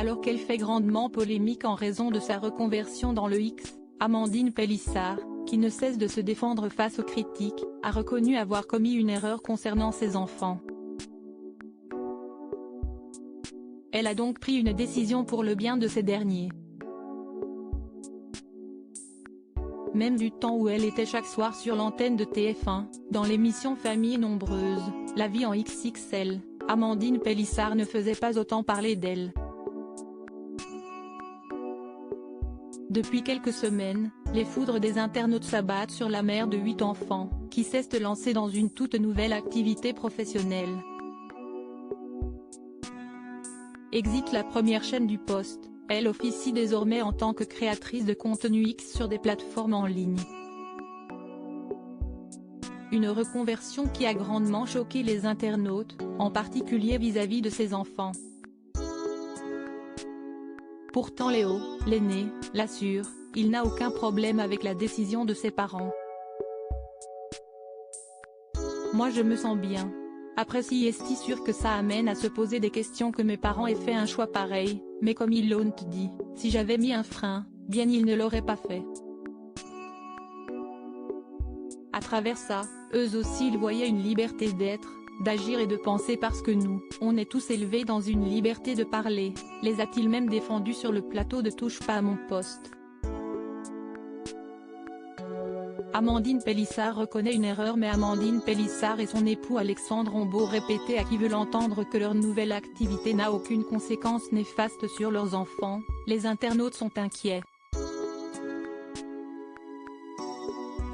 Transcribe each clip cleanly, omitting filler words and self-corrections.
Alors qu'elle fait grandement polémique en raison de sa reconversion dans le X, Amandine Pélissard, qui ne cesse de se défendre face aux critiques, a reconnu avoir commis une erreur concernant ses enfants. Elle a donc pris une décision pour le bien de ces derniers. Même du temps où elle était chaque soir sur l'antenne de TF1, dans l'émission Famille nombreuse, La vie en XXL, Amandine Pélissard ne faisait pas autant parler d'elle. Depuis quelques semaines, les foudres des internautes s'abattent sur la mère de 8 enfants, qui s'est lancée dans une toute nouvelle activité professionnelle. Exit la première chaîne du poste, elle officie désormais en tant que créatrice de contenu X sur des plateformes en ligne. Une reconversion qui a grandement choqué les internautes, en particulier vis-à-vis de ses enfants. Pourtant Léo, l'aîné, l'assure, il n'a aucun problème avec la décision de ses parents. Moi je me sens bien. Après si est-il sûr que ça amène à se poser des questions que mes parents aient fait un choix pareil, mais comme ils l'ont dit, si j'avais mis un frein, bien ils ne l'auraient pas fait. À travers ça, eux aussi ils voyaient une liberté d'être, d'agir et de penser parce que nous, on est tous élevés dans une liberté de parler, les a-t-il même défendus sur le plateau de Touche pas à mon poste. Amandine Pélissard reconnaît une erreur mais Amandine Pélissard et son époux Alexandre ont beau répéter à qui veut l'entendre que leur nouvelle activité n'a aucune conséquence néfaste sur leurs enfants, les internautes sont inquiets.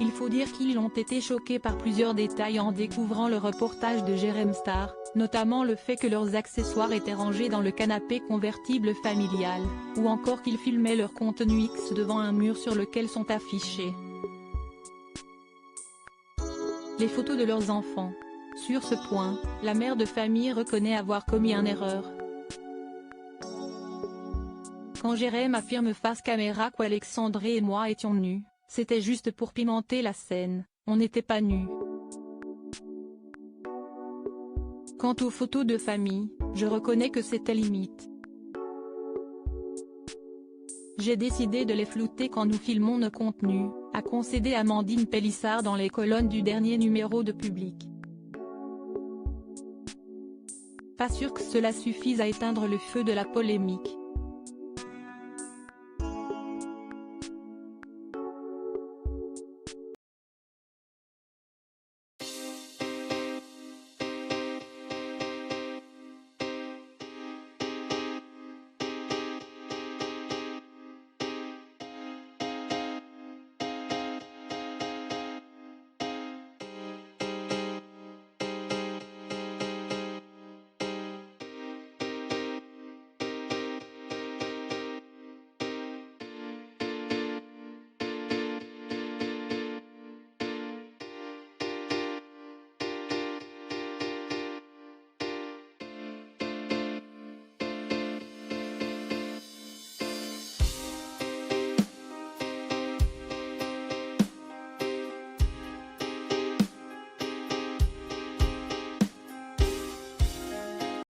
Il faut dire qu'ils ont été choqués par plusieurs détails en découvrant le reportage de Jérém Star, notamment le fait que leurs accessoires étaient rangés dans le canapé convertible familial, ou encore qu'ils filmaient leur contenu X devant un mur sur lequel sont affichés les photos de leurs enfants. Sur ce point, la mère de famille reconnaît avoir commis une erreur. Quand Jérém affirme face caméra qu'Alexandre et moi étions nus, c'était juste pour pimenter la scène, on n'était pas nus. Quant aux photos de famille, je reconnais que c'était limite. J'ai décidé de les flouter quand nous filmons nos contenus, a concédé Amandine Pélissard dans les colonnes du dernier numéro de Public. Pas sûr que cela suffise à éteindre le feu de la polémique.